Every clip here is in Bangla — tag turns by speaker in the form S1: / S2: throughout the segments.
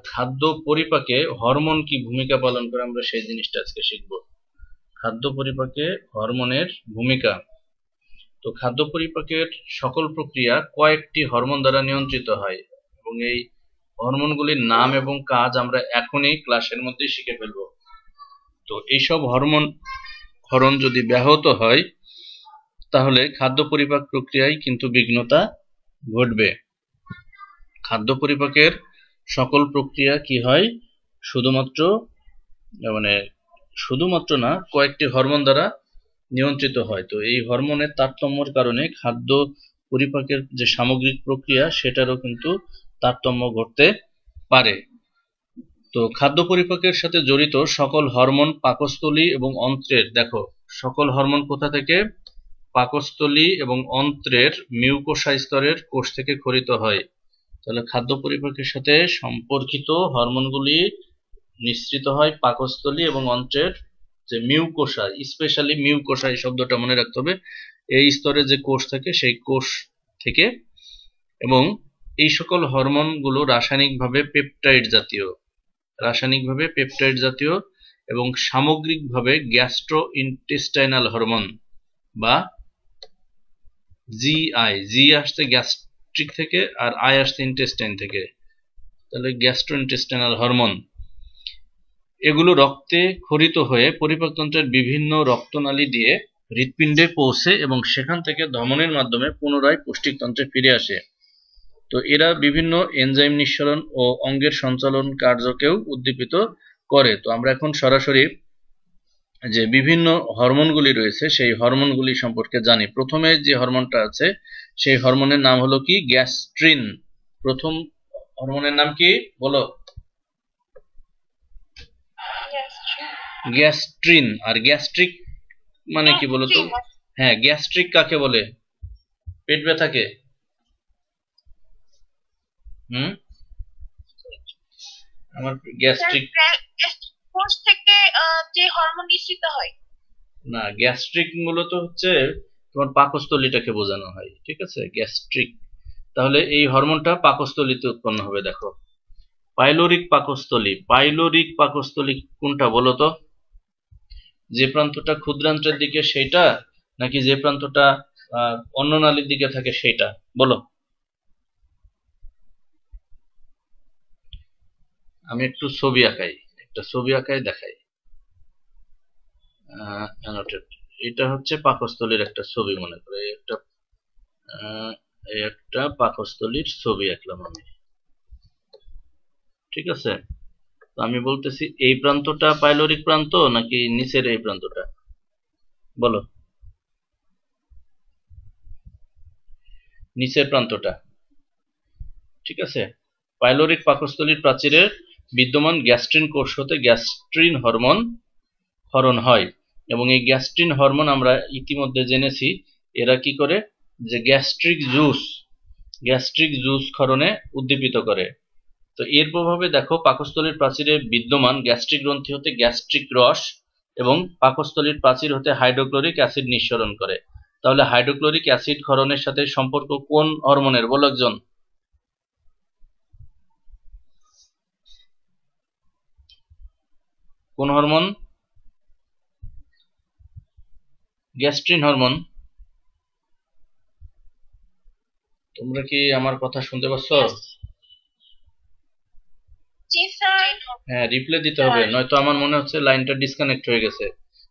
S1: খাদ্য পরিপাকে হরমোন কি ভূমিকা পালন করে আমরা সেই জিনিসটা আজকে শিখব। খাদ্য পরিপাকে হরমোনের ভূমিকা। তো খাদ্য পরিপাকের সকল প্রক্রিয়া কয়েকটি হরমোন দ্বারা নিয়ন্ত্রিত হয় এবং এই হরমোনগুলির নাম এবং কাজ আমরা এখনই ক্লাসের মধ্যে শিখে ফেলব। তো এইসব হরণ যদি ব্যাহত হয় তাহলে খাদ্য পরিপাক প্রক্রিয়ায় কিন্তু বিঘ্নতা ঘটবে। খাদ্য পরিপাকের সকল প্রক্রিয়া কি হয়, শুধুমাত্র না কয়েকটি হরমোন দ্বারা নিয়ন্ত্রিত হয়। তো এই হরমোনের তারতম্যের কারণে খাদ্য পরিপাকের যে সামগ্রিক প্রক্রিয়া সেটারও কিন্তু তারতম্য ঘটতে পারে। তো খাদ্য পরিপাকের সাথে জড়িত সকল হরমোন পাকস্থলী এবং অন্ত্রের, দেখো সকল হরমোন কোথা থেকে, পাকস্থলী এবং অন্ত্রের মিউকোসা স্তরের কোষ থেকে ক্ষরিত হয়। তাহলে খাদ্য পরিপাকের সাথে সম্পর্কিত হরমোনগুলি নিঃসৃত হয় পাকস্থলী এবং অন্ত্রের যে মিউকোসা, স্পেশালি মিউকোসা, এই শব্দটা মনে রাখতে হবে, এই স্তরে যে কোষ থাকে সেই কোষ থেকে। এবং এই সকল হরমোনগুলো রাসায়নিকভাবে পেপটাইড জাতীয় এবং সামগ্রিকভাবে গ্যাস্ট্রোইন্টেস্টাইনাল হরমোন বা জি আসছে গ্যাস্ট্রিক থেকে আর আই আসছে ইন্টেস্টাইন থেকে, তাহলে গ্যাস্ট্রোইন্টেস্টাইনাল হরমোন এগুলো রক্তে ক্ষরিত হয়ে পরিপাকতন্ত্রের বিভিন্ন রক্তনালী দিয়ে হৃৎপিণ্ডে পৌঁছে এবং সেখান থেকে ধমনীর মাধ্যমে পুনরায় পৌষ্টিকতন্ত্রে ফিরে আসে। তো এরা বিভিন্ন এনজাইম নিঃসরণ ও অঙ্গের সঞ্চালন কার্যকেও উদ্দীপিত করে। তো আমরা এখন সরাসরি যে বিভিন্ন হরমোনগুলি রয়েছে সেই হরমোনগুলি সম্পর্কে জানি। প্রথমে যে হরমোনটা আছে সেই হরমোনের নাম হলো কি, গ্যাস্ট্রিন। প্রথম হরমোনের নাম কি বলো? গ্যাস্ট্রিন। আর গ্যাস্ট্রিক মানে কি বলতো? হ্যাঁ, গ্যাস্ট্রিক কাকে বলে? পেট ব্যথাকে। আমার গ্যাস্ট্রিক
S2: কোষ থেকে যে হরমোন নিঃসৃত হয়
S1: না, গ্যাস্ট্রিক মূলত হচ্ছে তোমার পাকস্থলীটাকে বোঝানো হয়, ঠিক আছে, গ্যাস্ট্রিক। তাহলে এই হরমোনটা পাকস্থলীতে উৎপন্ন হবে। দেখো পাইলোরিক পাকস্থলী কোনটা বলো তো? যে প্রান্তটা ক্ষুদ্রান্ত্রের দিকে সেইটা, নাকি যে প্রান্তটা অন্ননালীর দিকে থাকে সেইটা, বলো? আমি একটু ছবি আঁকাই দেখাই। এটা হচ্ছে পাকস্থলীর একটা ছবি, মনে করে একটা পাকস্থলীর ছবি আঁকলাম আমি, ঠিক আছে। তো আমি বলতেছি এই প্রান্তটা পাইলোরিক প্রান্ত নাকি নিচের এই প্রান্তটা, বলো? নিচের প্রান্তটা, ঠিক আছে। পাইলোরিক পাকস্থলীর প্রাচীরের বিদ্যমান গ্যাস্ট্রিন কোষ হতে গ্যাস্ট্রিন হরমোন ক্ষরণ হয় এবং এই গ্যাস্ট্রিন হরমোন আমরা ইতিমধ্যে জেনেছি এরা কি করে, যে গ্যাস্ট্রিক জুস ক্ষরণে উদ্দীপিত করে। তো এর প্রভাবে দেখো পাকস্থলীর প্রাচীরে বিদ্যমান গ্যাস্ট্রিক গ্রন্থি হতে গ্যাস্ট্রিক রস এবং পাকস্থলীর প্রাচীর হতে হাইড্রোক্লোরিক অ্যাসিড নিঃসরণ করে। তাহলে হাইড্রোক্লোরিক অ্যাসিড ক্ষরণের সাথে সম্পর্ক কোন হরমোনের, বলো একজন? কোন হরমোন? Gastrin hormone. তোমরা কি আমার কথা শুনতে পাচ্ছ? হ্যাঁ, রিপ্লে দিতে হবে, নয়তো আমার মনে হচ্ছে লাইনটা ডিসকানেক্ট হয়ে গেছে।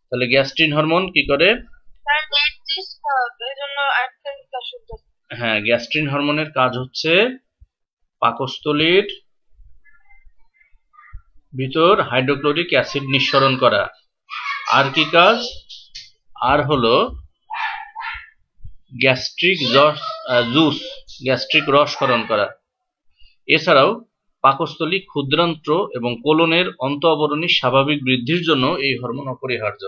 S1: তাহলে গ্যাস্ট্রিন হরমোন কি করে? হ্যাঁ, গ্যাস্ট্রিন হরমোনের কাজ হচ্ছে পাকস্থলীর ভিতর হাইড্রোক্লোরিক অ্যাসিড নিঃসরণ করা। আর কি কাজ? আর হলো গ্যাস্ট্রিক রস ক্ষরণ করা। এছাড়াও পাকস্থলী, ক্ষুদ্রান্ত্র এবং কোলনের অন্ত আবরণীর স্বাভাবিক বৃদ্ধির জন্য এই হরমোন অপরিহার্য।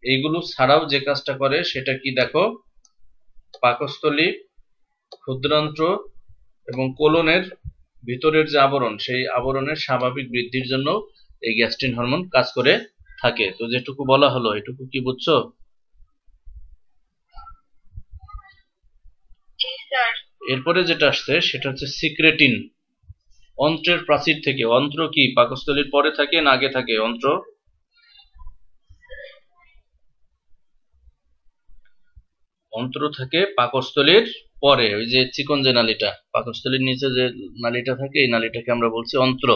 S1: এইগুলো ছাড়াও যে কাজটা করে সেটা কি দেখো, পাকস্থলী, ক্ষুদ্রান্ত্র এবং কোলনের ভিতরের যে আবরণ সেই আবরণের স্বাভাবিক বৃদ্ধির জন্য এই গ্যাস্ট্রিন হরমোন কাজ করে থাকে। তো যেটুকু বলা হলো এটুকু কি বুঝছো? এরপরে যেটা আসছে সেটা হচ্ছে সিক্রেটিন। অন্ত্রের প্রাচীর থেকে। অন্ত্র কি পাকস্থলীর পরে থাকে না আগে থাকে? অন্ত্র অন্ত্র থাকে পাকস্থলীর পরে। ওই যে চিকন যে নালীটা পাকস্থলীর নিচে যে নালীটা থাকে, এই নালীটাকে আমরা বলছি অন্ত্র।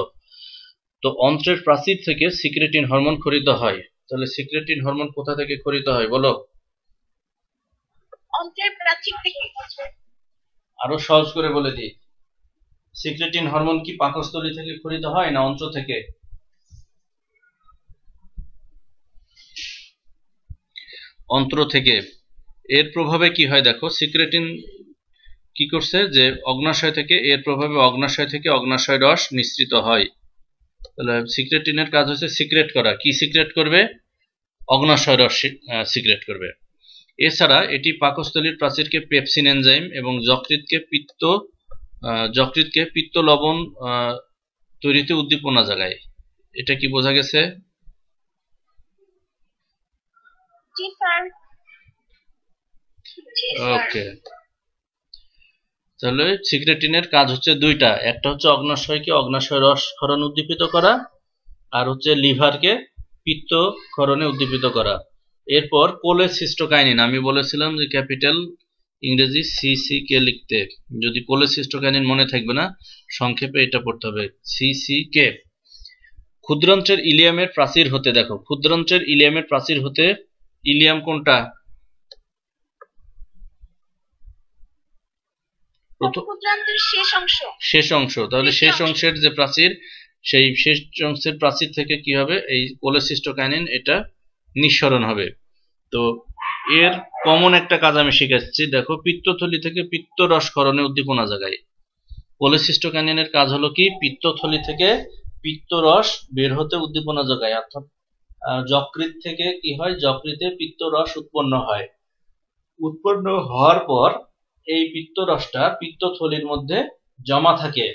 S1: তো অন্ত্রের প্রাচীর থেকে সিক্রেটিন হরমোন খরিত হয়। তাহলে সিক্রেটিন হরমোন কোথা থেকে খরিত হয় বলো?
S2: অন্ত্রের প্রাচীর থেকে।
S1: আরো সহজ করে বলে দিই, সিক্রেটিন হরমোন কি পাকস্থলী থেকে খরিত হয় না অন্ত্র থেকে? অন্ত্র থেকে। এর প্রভাবে কি হয় দেখো, সিক্রেটিন কি করছে যে অগ্নাশয় থেকে, এর প্রভাবে অগ্নাশয় থেকে অগ্নাশয় রস নিঃসৃত হয়। তাহলে সিক্রেটিনের কাজ হচ্ছে সিক্রেট করা। কি সিক্রেট করবে? অগ্নাশয় রস সিক্রেট করবে। এছাড়া এটি পাকস্থলীর প্রাচীরকে পেপসিন এনজাইম এবং যকৃৎকে পিত্ত লবণ তৈরিতে উদ্দীপনা জাগায়। এটা কি বোঝা গেছে?
S2: জি স্যার।
S1: ওকে, তাহলে সিক্রেটিনের কাজ হচ্ছে দুইটা। একটা হচ্ছে অগ্নাশয়কে অগ্নাশয় রস ক্ষরণ উদ্দীপিত করা, আর হচ্ছে লিভারকে পিত্ত ক্ষরণে উদ্দীপিত করা। এরপর কোলেসিস্টোকাইনিন, আমি বলেছিলাম যে ক্যাপিটাল ইংরেজি সিসিকে লিখতে। যদি কোলেসিস্টোকাইনিন মনে থাকবে না, সংক্ষেপে এটা পড়তে হবে সিসিকে। ক্ষুদ্রান্ত্রের ইলিয়ামের প্রাচীর হতে, দেখো ক্ষুদ্রান্ত্রের ইলিয়ামের প্রাচীর হতে, ইলিয়াম কোনটা? শেষ অংশ। তাহলে শেষ অংশের যে প্রাচীর, সেই শেষ অংশের প্রাচীর থেকে কি হবে? এই কোলেসিস্টোকাইনিন এটা নিঃসরণ হবে। তো এর কমন একটা কাজ আমি শিখাচ্ছি, দেখো পিত্তথলি থেকে পিত্তরস ক্ষরণে উদ্দীপনা জাগায়। কোলেসিস্টোকাইনিনের কাজ হলো কি? পিত্তথলি থেকে পিত্তরস বের হতে উদ্দীপনা জাগায়। অর্থাৎ যকৃৎ থেকে কি হয়? যকৃতে পিত্তরস উৎপন্ন হয়। উৎপন্ন হওয়ার পর এই পিত্তরসটা পিত্তথলির মধ্যে জমা থাকে।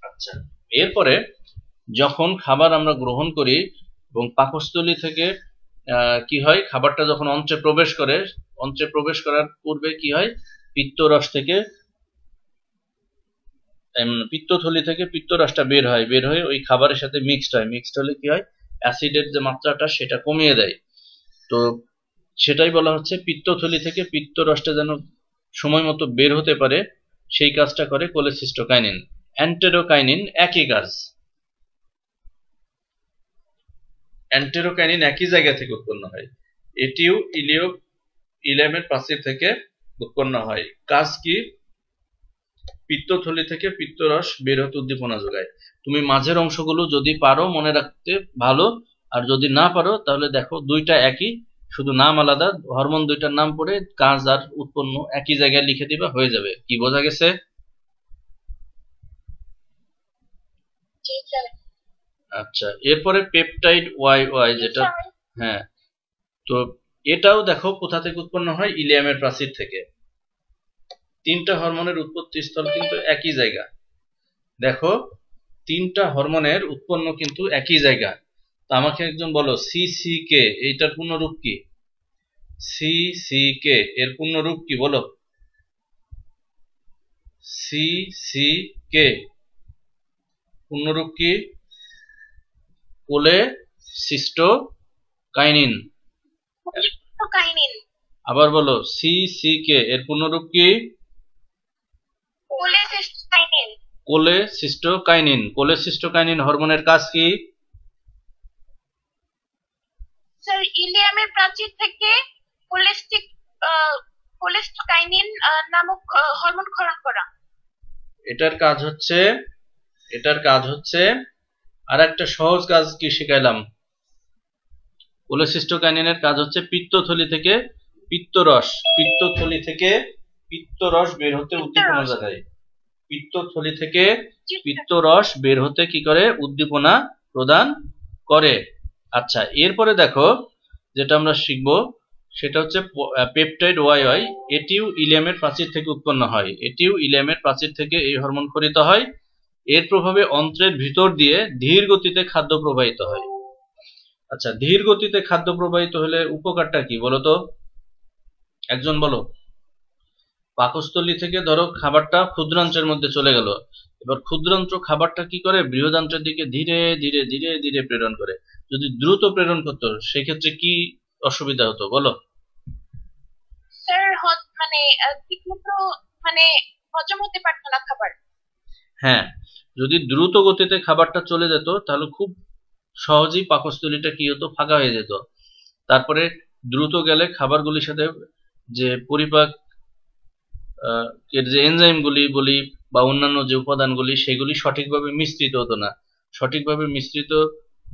S1: আচ্ছা, এরপরে যখন খাবার আমরা গ্রহণ করি এবং পাকস্থলী থেকে কি হয়? খাবারটা যখন অন্ত্রে প্রবেশ করে, অন্ত্রে প্রবেশ করার পূর্বে কি হয়? পিত্তরস থেকে পিত্তথলি থেকে পিত্তরসটা বের হয়, বের হয়ে ওই খাবারের সাথে মিক্সড হয়। মিক্সড হলে কি হয়? অ্যাসিডের যে মাত্রাটা সেটা কমিয়ে দেয়। তো সেটাই বলা হচ্ছে পিত্তথলি থেকে পিত্তরসটা যেন সময় মতো বের হতে পারে, সেই কাজটা করে কোলেসিস্টোকাইনিন। এন্টেরোকাইনিন একই কাজ। এন্টেরোকাইনিন একই জায়গা থেকে উৎপন্ন হয়। এটিও ইলিয়ামের প্রাচীর থেকে উৎপন্ন হয়। কাজ কি? পিত্তথলি থেকে পিত্তরস বের হতে উদ্দীপনা যোগায়। তুমি মাঝের অংশগুলো যদি পারো মনে রাখতে ভালো, আর যদি না পারো তাহলে দেখো দুইটা একই, শুধু নাম আলাদা। হরমোন দুইটার নাম পড়ে কাজ আর উৎপন্ন একই জায়গায় লিখে দিবা, হয়ে যাবে। কি বোঝা গেছে? আচ্ছা, এরপরে পেপটাইড ওয়াই ওয়াই যেটা, হ্যাঁ, তো এটাও দেখো কোথা থেকে উৎপন্ন হয়? ইলিয়ামের প্রাচীর থেকে। তিনটা হরমোনের উৎপত্তি স্থল কিন্তু একই জায়গা। দেখো তিনটা হরমোনের উৎপন্ন কিন্তু একই জায়গা। তো আমাকে একজন বলো, সিসিকে এইটার পূর্ণরূপ কি? সিসিকে এর পূর্ণরূপ কি বলো? সিসিকে পূর্ণরূপ কি? কোলেসিস্টোকাইনিন। আবার বলো, সিসিকে এর পূর্ণরূপ কি? কোলেসিস্টোকাইনিন। কোলেসিস্টোকাইনিন হরমোনের কাজ কি?
S2: স্যার ইলিয়ামের প্রাচীর থেকে কোলেস্টোকাইনিন নামক হরমোন ক্ষরণ করা।
S1: এটার কাজ হচ্ছে আর একটা সহজ কাজ কি শিখাইলাম? কোলেসিস্টোকাইনিনের কাজ হচ্ছে পিত্তথলি থেকে পিত্তরস বের হতে উদ্দীপনা জাগায়। পিত্তথলি থেকে পিত্তরস বের হতে কি করে? উদ্দীপনা প্রদান করে। আচ্ছা, এরপরে দেখো যেটা আমরা শিখবো সেটা হচ্ছে পেপটাইড ওয়াই ওয়াই। এটিও ইলিয়ামের প্রাচীর থেকে উৎপন্ন হয়। এটিও ইলিয়ামের প্রাচীর থেকে এই হরমোন খরিত হয়। এর প্রভাবে অন্ত্রের ভিতর দিয়ে ধীর গতিতে খাদ্য প্রবাহিত হয়। আচ্ছা, ধীর গতিতে খাদ্য প্রবাহিত হলে উপকারটা কি বলতো? একজন বলো। পাকস্থলী থেকে ধরো খাবারটা ক্ষুদ্রান্ত্রের মধ্যে চলে গেল, এবার ক্ষুদ্রান্ত্র খাবারটা কি করে বৃহদান্ত্রের দিকে ধীরে ধীরে ধীরে ধীরে প্রেরণ করে। যদি দ্রুত প্রেরণ করতো সেক্ষেত্রে কি অসুবিধা হতো বলো?
S2: স্যার মানে ঠিক মতো মানে হজম হতে পারতো না খাবার।
S1: হ্যাঁ, যদি দ্রুত গতিতে খাবারটা চলে যেত তাহলে খুব সহজেই পাকস্থলীটা কি হতো, ফাঁকা হয়ে যেত। তারপরে দ্রুত গেলে খাবারগুলির সাথে যে পরিপাক এর যে এনজাইমগুলি বলি বা অন্যান্য যে উপাদানগুলি সেগুলি সঠিকভাবে মিশ্রিত হতো না। সঠিকভাবে মিশ্রিত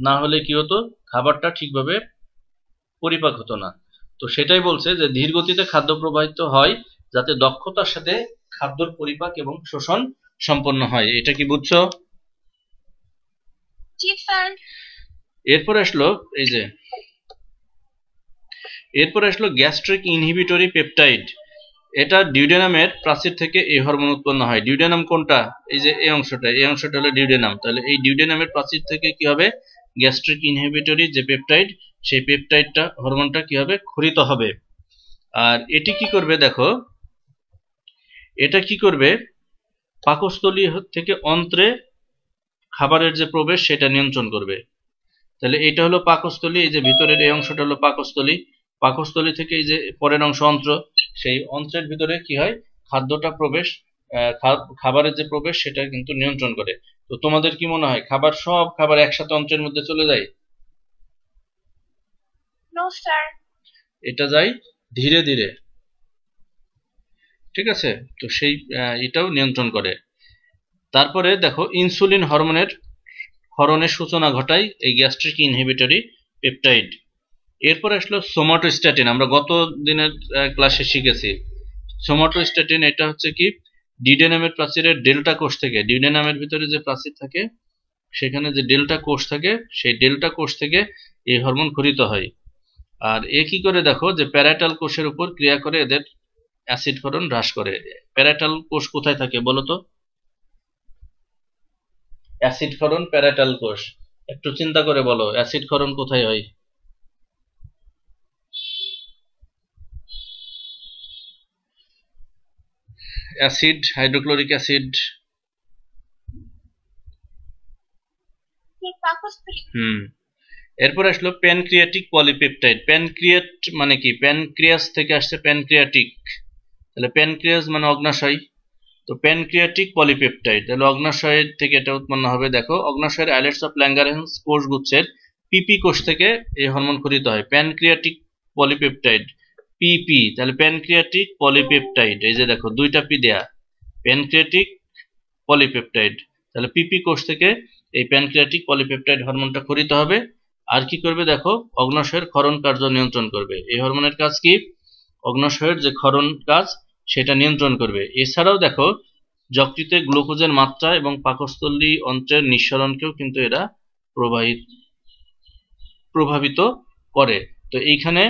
S1: না হলে কি হতো, খাবারটা ঠিকভাবে পরিপাক হতো না। তো সেটাই বলছে যে ধীর গতিতে খাদ্য প্রবাহিত হয় যাতে দক্ষতার সাথে খাদ্যর পরিপাক এবং শোষণ সম্পন্ন হয়। এটা কি বুঝছো?
S2: জি স্যার।
S1: এরপর আসলো এই যে গ্যাস্ট্রিক ইনহিবিটরি পেপটাইড। এটা ডিউডেনামের প্রাচীর থেকে এই হরমোন উৎপন্ন হয়। ডিউডেনাম কোনটা? এই যে এই অংশটা হলো ডিউডেনাম। তাহলে এই ডিউডেনামের প্রাচীর থেকে কি হবে, গ্যাস্ট্রিক ইনহিবিটরি যে পেপটাইড, সেই পেপটাইডটা হরমোনটা কি হবে, ক্ষরিত হবে। আর এটি কি করবে দেখো, এটা কি করবে, পাকস্থলী থেকে অন্ত্রে খাবারের যে প্রবেশ সেটা নিয়ন্ত্রণ করবে। তাহলে এটা হলো পাকস্থলী, এই যে ভিতরের এই অংশটা হলো পাকস্থলী। পাকস্থলী থেকে এই যে পরের অংশ অন্ত্র, সেই অন্ত্রের ভিতরে কি হয়, খাদ্যটা প্রবেশ, খাবারের যে প্রবেশ সেটা কিন্তু নিয়ন্ত্রণ করে। তো তোমাদের কি মনে হয় সব খাবার একসাথে অন্ত্রের মধ্যে চলে যায়?
S2: No sir.
S1: এটা যায় ধীরে ধীরে, ঠিক আছে? তো সেই এটাও নিয়ন্ত্রণ করে। তারপরে দেখো ইনসুলিন হরমোনের ক্ষরণের সূচনা ঘটায় এই গ্যাস্ট্রিক ইনহিবিটরি পেপটাইড। এরপর আসলো সোমাটোস্ট্যাটিন। আমরা গত দিনের ক্লাসে শিখেছি সোমাটোস্ট্যাটিন। এটা হচ্ছে কি, ডিউডেনামের প্রাচীরের ডেল্টা কোষ থেকে, ডিউডেনামের ভিতরে যে প্রাচীর থাকে সেখানে যে ডেল্টা কোষ থাকে, সেই ডেল্টা কোষ থেকে এই হরমোন ক্ষরিত হয়। আর এ কি করে দেখো, যে প্যারাটাল কোষের উপর ক্রিয়া করে এদের অ্যাসিড ক্ষরণ হ্রাস করে। প্যারাটাল কোষ কোথায় থাকে বলো তো? অ্যাসিড ক্ষরণ প্যারাটাল কোষ, একটু চিন্তা করে বলো অ্যাসিড ক্ষরণ কোথায় হয়? Acid, hydrochloric acid. এরপর আসলো প্যানক্রিয়াটিক পলিপেপটাইড। প্যানক্রিয়াট মানে কি? প্যানক্রিয়াস থেকে আসছে প্যানক্রিয়াটিক, তাহলে প্যানক্রিয়াস মানে অগ্নাশয়। তো প্যানক্রিয়াটিক পলিপেপটাইড, তাহলে অগ্নাশয়ের থেকে এটা উৎপন্ন হবে। দেখো অগ্নাশয়ের আইলেটস অফ ল্যাঙ্গারহ্যান্স কোষগুচ্ছের পিপি কোষ থেকে এই হরমোন ক্ষরিত হয়। প্যানক্রিয়াটিক পলিপেপটাইড, পিপি, তাহলে প্যানক্রিয়াটিক পলিপেপটাইড, এই যে দেখো দুইটা পি দেয়া, প্যানক্রিয়াটিক পলিপেপটাইড। তাহলে পিপি কোষ থেকে এই প্যানক্রিয়াটিক পলিপেপটাইড হরমোনটা ক্ষরিত হবে। আর কি করবে দেখো, অগ্নাশয়ের ক্ষরণ কার্য নিয়ন্ত্রণ করবে। এই হরমোনের কাজ কি, অগ্নাশয়ের যে ক্ষরণ কাজ সেটা নিয়ন্ত্রণ করবে। এছাড়াও দেখো যকৃতে গ্লুকোজের মাত্রা এবং পাকস্থলী অন্ত্রের নিঃসরণকেও কিন্তু এরা প্রভাবিত করে। তো এইখানে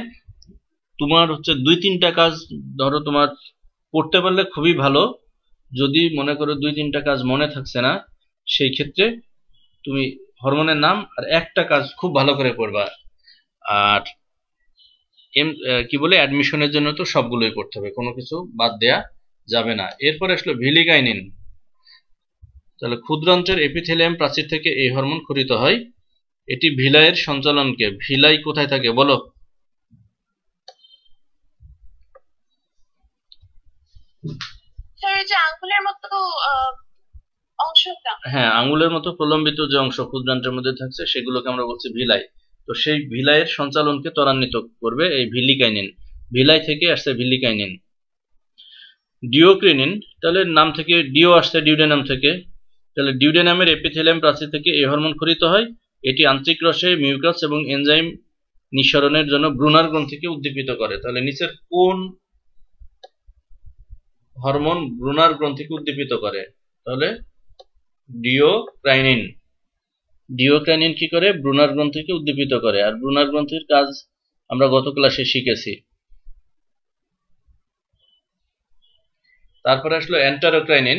S1: তোমার হচ্ছে 2-3টা কাজ ধরো তোমার করতে পারলে খুবই ভালো। যদি মনে করো 2-3টা কাজ মনে থাকছে না, সেই ক্ষেত্রে তুমি হরমোনের নাম আর একটা কাজ খুব ভালো করে করবা। আর কি বলে, অ্যাডমিশনের জন্য তো সবগুলোই করতে হবে, কোনো কিছু বাদ দেয়া যাবে না। এরপর আসলো ভিলিগাইনিন। তাহলে ক্ষুদ্রান্ত্রের এপিথেলিয়াম প্রাচীর থেকে এই হরমোন ক্ষরিত হয়। এটি ভিলাইয়ের সঞ্চালনকে, ভিলাই কোথায় থাকে বলো?
S2: স্যার এই যে আঙ্গুলের মতো অংশটা।
S1: হ্যাঁ, আঙ্গুলের মতো প্রলম্বিত যে অংশ ক্ষুদ্রান্ত্রের মধ্যে থাকছে সেগুলোকে আমরা বলছি ভিলাই। তো সেই ভিলাইয়ের সঞ্চালনকে ত্বরান্বিত করবে এই ভিলিকাইনিন। ভিলাই থেকে আসছে ভিলিকাইনিন। ডিওক্রিনিন, তাহলে নাম থেকে ডিও আসছে ডিউডেনাম থেকে, তাহলে ডিউডেনামের এপিথেলিয়াম প্রাচীর থেকে এই হরমোন ক্ষরিত হয়। এটি আন্তরিক রসে মিউকাস এবং এনজাইম নিঃসরণের জন্য ব্রুনার গ্রন্থিকে উদ্দীপিত করে। তাহলে নিচের কোন হরমোন ব্রুনার গ্রন্থিকে উদ্দীপিত করে? তাহলে ডিওক্রাইনিন। ডিওক্রাইনিন কি করে, ব্রুনার গ্রন্থিকে উদ্দীপিত করে। আর ব্রুনার গ্রন্থির কাজ আমরা গত ক্লাসে শিখেছি। তারপরে আসলো এন্টারোক্রাইনিন।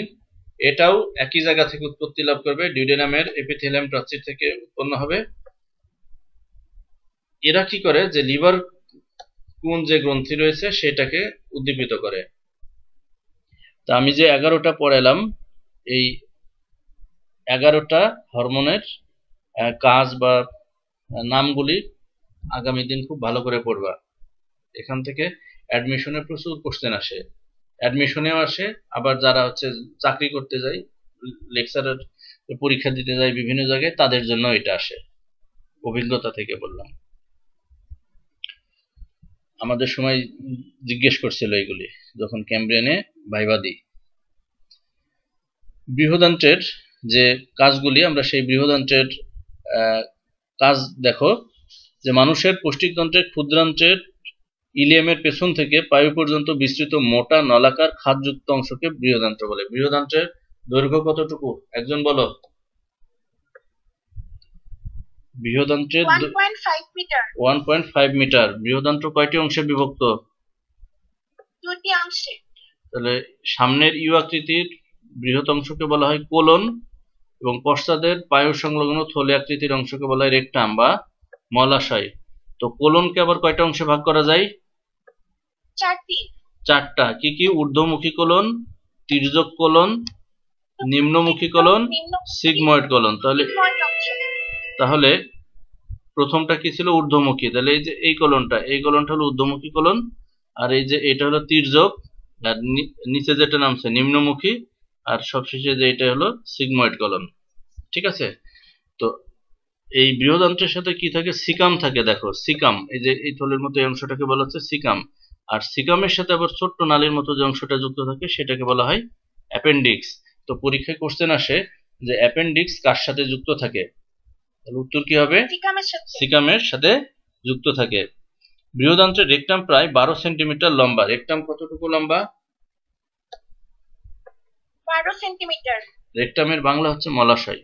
S1: এটাও একই জায়গা থেকে উৎপত্তি লাভ করবে, ডিউডেনামের এপিথেলিয়াম প্রাচীর থেকে উৎপন্ন হবে। এরা কি করে, যে লিভার কোন যে গ্রন্থি রয়েছে সেটাকে উদ্দীপিত করে। তা আমি যে 11টা পড়ালাম, এই 11টা হরমোনের কাজ বা নামগুলি আগামী দিন খুব ভালো করে পড়বা। এখান থেকে অ্যাডমিশনে প্রচুর কোশ্চেন আসে, অ্যাডমিশনেও আসে, আবার যারা হচ্ছে চাকরি করতে যায়, লেকচারার পরীক্ষা দিতে যায় বিভিন্ন জায়গায়, তাদের জন্য এটা আসে, অভিজ্ঞতা থেকে বললাম। আমাদের সময় জিজ্ঞেস করছিল এগুলি যখন ক্যামব্রিয়ানে ভাইবা দিই। বৃহদান্ত্রের যে কাজগুলি, আমরা সেই বৃহদান্ত্রের কাজ দেখো, যে মানুষের পৌষ্টিকতন্ত্রের ক্ষুদ্রান্ত্রের ইলিয়ামের পেছন থেকে পায়ু পর্যন্ত বিস্তৃত মোটা নলাকার খাদযুক্ত অংশকে বৃহদান্ত্র বলে। বৃহদান্ত্রের দৈর্ঘ্য কতটুকু একজন বলো? বৃহদান্ত্রের 1.5 মিটার। বৃহদান্ত্র কয়টি অংশে বিভক্ত?
S2: 2টি অংশে।
S1: তাহলে সামনের ইউ আকৃতির বৃহৎ অংশকে বলা হয় কোলন, এবং পশ্চাতের পায়ু সংলগ্ন থলে আকৃতির অংশকে বলা হয় রেকটাম বা মলাশয়। তো কোলনকে আবার কয়টা অংশে ভাগ করা যায়? 4টা। কি কি? ঊর্ধ্বমুখী কোলন, তির্যক কোলন, নিম্নমুখী কোলন, সিগময়েড কোলন। তাহলে প্রথমটা কি ছিল? ঊর্ধ্বমুখী। তাহলে এই যে এই কোলনটা হলো ঊর্ধ্বমুখী কোলন, আর এই যে এটা হলো তির্যক, আর নিচে যেটা নামছে নিম্নমুখী, আর সবশেষে যে এটা হলো সিগময়েড কোলন। ঠিক আছে? তো এই বৃহদান্ত্রের সাথে কি থাকে? সিকাম থাকে। দেখো সিকাম, এই যে এই থলের মতো এই অংশটাকে বলা হচ্ছে সিকাম, আর সিকামের সাথে আবার ছোট্ট নালীর মতো যে অংশটা যুক্ত থাকে সেটাকে বলা হয় অ্যাপেন্ডিক্স। তো পরীক্ষায় কোশ্চেন আসে যে অ্যাপেন্ডিক্স কার সাথে যুক্ত থাকে? তাহলে উত্তর কি হবে? সিকামের সাথে যুক্ত থাকে। বৃহদান্ত্রের রেকটাম প্রায় 12 সেন্টিমিটার লম্বা। রেকটাম কতটুকু লম্বা?
S2: 12 সেন্টিমিটার।
S1: রেকটামের বাংলা হচ্ছে মলাশয়।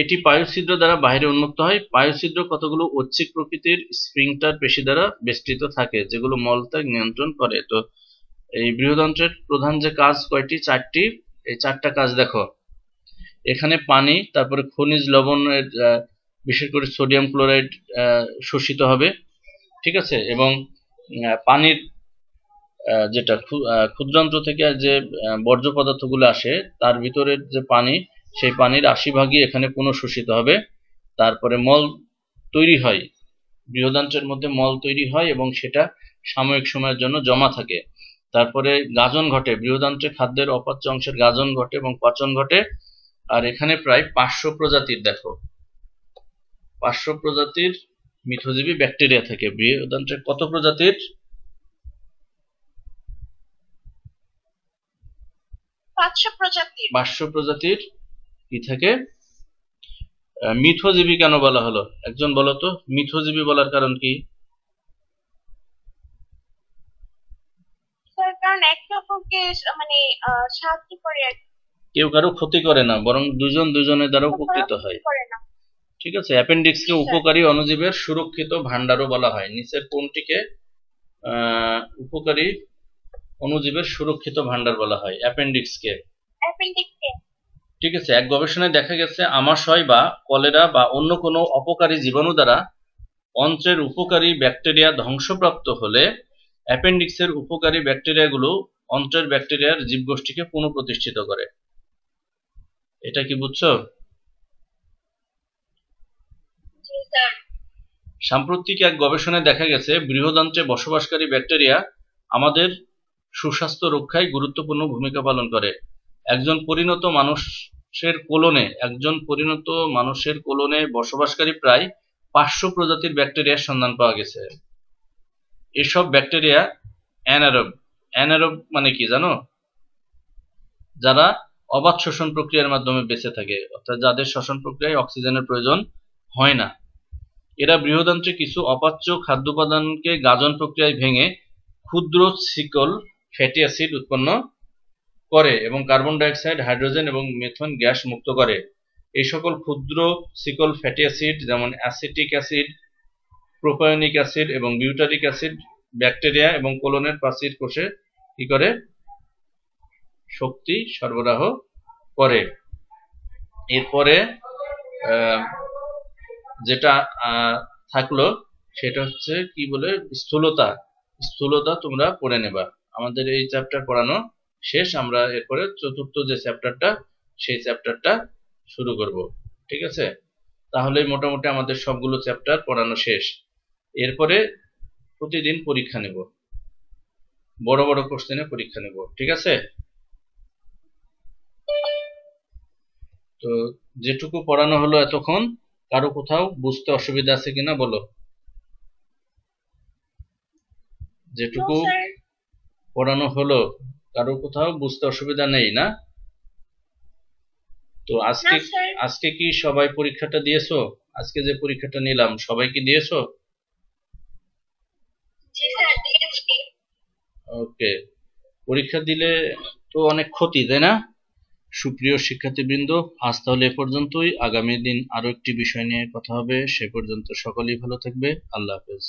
S1: এটি পায়ুছিদ্র দ্বারা বাইরে উন্মুক্ত হয়। পায়ুছিদ্র কতগুলো ঐচ্ছিক প্রকৃতির স্ফিংক্টার পেশি দ্বারা বেষ্টিত থাকে, যেগুলো মলত্যাগ নিয়ন্ত্রণ করে। তো এই বৃহদান্ত্রের প্রধান যে কাজ কয়টি? 4টি। এই 4টা কাজ দেখো। এখানে পানি, তারপরে খনিজ লবণের বিশেষ করে সোডিয়াম ক্লোরাইড শোষিত হবে। ঠিক আছে? এবং পানির যেটা ক্ষুদ্রান্ত্র থেকে যে বর্জ্য পদার্থগুলো আসে, তার ভিতরের যে পানি, সেই পানির 80 ভাগই এখানে পুনঃশোষিত হবে। তারপরে মল তৈরি হয়, বৃহদান্ত্রের মধ্যে মল তৈরি হয় এবং সেটা সাময়িক সময়ের জন্য জমা থাকে। তারপরে গাজন ঘটে, বৃহদান্ত্রে খাদ্যের অপাচ্য অংশের গাজন ঘটে এবং পচন ঘটে। আর এখানে প্রায় 500 প্রজাতির, দেখো 500 প্রজাতির মিথজীবী ব্যাকটেরিয়া থাকে। বৃহদান্ত্রের কত প্রজাতির? 500 প্রজাতির কি থাকে? মিথজীবী কেন বলা হলো? একজন বলো তো, মিথজীবী বলার কারণ কি?
S2: কারণ একে অপরকে মানে সাহায্য করে,
S1: কেউ কারো ক্ষতি করে না, বরং দুজন দুজনের দ্বারা উপকৃত হয়। ঠিক আছে? অ্যাপেন্ডিক্সকে উপকারী অণুজীবের সুরক্ষিত ভান্ডারও বলা হয়। নিচের কোনটিকে উপকারী অণুজীবের সুরক্ষিত ভান্ডার বলা হয়? অ্যাপেন্ডিক্সকে। ঠিক আছে? এক গবেষণায় দেখা গেছে আমাশয় বা কলেরা বা অন্য কোনো অপকারী জীবাণু দ্বারা অন্ত্রের উপকারী ব্যাকটেরিয়া ধ্বংসপ্রাপ্ত হলে অ্যাপেন্ডিক্সের উপকারী ব্যাকটেরিয়াগুলো অন্ত্রের ব্যাকটেরিয়ার জীবগোষ্ঠীকে পুনঃপ্রতিষ্ঠিত করে। এটা কি বুঝছো? সাম্প্রতিক এক গবেষণায় দেখা গেছে বৃহদান্ত্রে বসবাসকারী ব্যাকটেরিয়া আমাদের সুস্বাস্থ্য রক্ষায় গুরুত্বপূর্ণ ভূমিকা পালন করে। একজন পরিণত মানুষের কোলনে বসবাসকারী প্রায় 500 প্রজাতির ব্যাকটেরিয়ার সন্ধান পাওয়া গেছে। এসব ব্যাকটেরিয়া অ্যানারোব। অ্যানারোব মানে কি জানো? যারা অবাধ শ্বসন প্রক্রিয়ার মাধ্যমে বেঁচে থাকে, অর্থাৎ যাদের শ্বসন প্রক্রিয়ায় অক্সিজেনের প্রয়োজন হয় না। এরা বৃহদান্ত্রে কিছু অপাচ্য খাদ্য উপাদানকে গাজন প্রক্রিয়ায় ভেঙে ক্ষুদ্র সিকল ফ্যাটি অ্যাসিড উৎপন্ন করে এবং কার্বন ডাইঅক্সাইড, হাইড্রোজেন এবং মিথেন গ্যাস মুক্ত করে। এই সকল ক্ষুদ্র সিকল ফ্যাটি অ্যাসিড যেমন অ্যাসিটিক অ্যাসিড, প্রোপায়োনিক অ্যাসিড এবং বিউটারিক অ্যাসিড ব্যাকটেরিয়া এবং কোলনের প্রাচীর কোষে কি করে? শক্তি সরবরাহ করে। এরপরে যেটা থাকলো সেটা হচ্ছে কি বলে? স্থূলতা। স্থূলতা তোমরা পড়ে নেবা, আমাদের এই চ্যাপ্টার পড়ানো শেষ, আমরা এরপরে চতুর্থ যে চ্যাপ্টারটা সেই চ্যাপ্টারটা শুরু করব। ঠিক আছে, তাহলে মোটামুটি আমাদের সবগুলো চ্যাপ্টার পড়ানো শেষ। এরপরে প্রতিদিন পরীক্ষা নেব, বড় বড় কোশ্চেনে পরীক্ষা নেব। ঠিক আছে, তো যেটুকু পড়ানো হলো এতক্ষণ, কারো কোথাও বুঝতে অসুবিধা আছে কিনা বলো। যেটুকু পড়ানো হলো কারো কোথাও বুঝতে অসুবিধা নেই না? তো আজকে কি সবাই পরীক্ষাটা দিয়েছো? আজকে যে পরীক্ষাটা নিলাম সবাই কি দিয়েছো? ওকে, পরীক্ষা দিলে তো অনেক ক্ষতি, তাই না? সুপ্রিয় শিক্ষার্থীবৃন্দ, আজ তাহলে এ পর্যন্তই। আগামী দিন আরো একটি বিষয় নিয়ে কথা হবে। সে পর্যন্ত সকলেই ভালো থাকবে। আল্লাহ হাফেজ।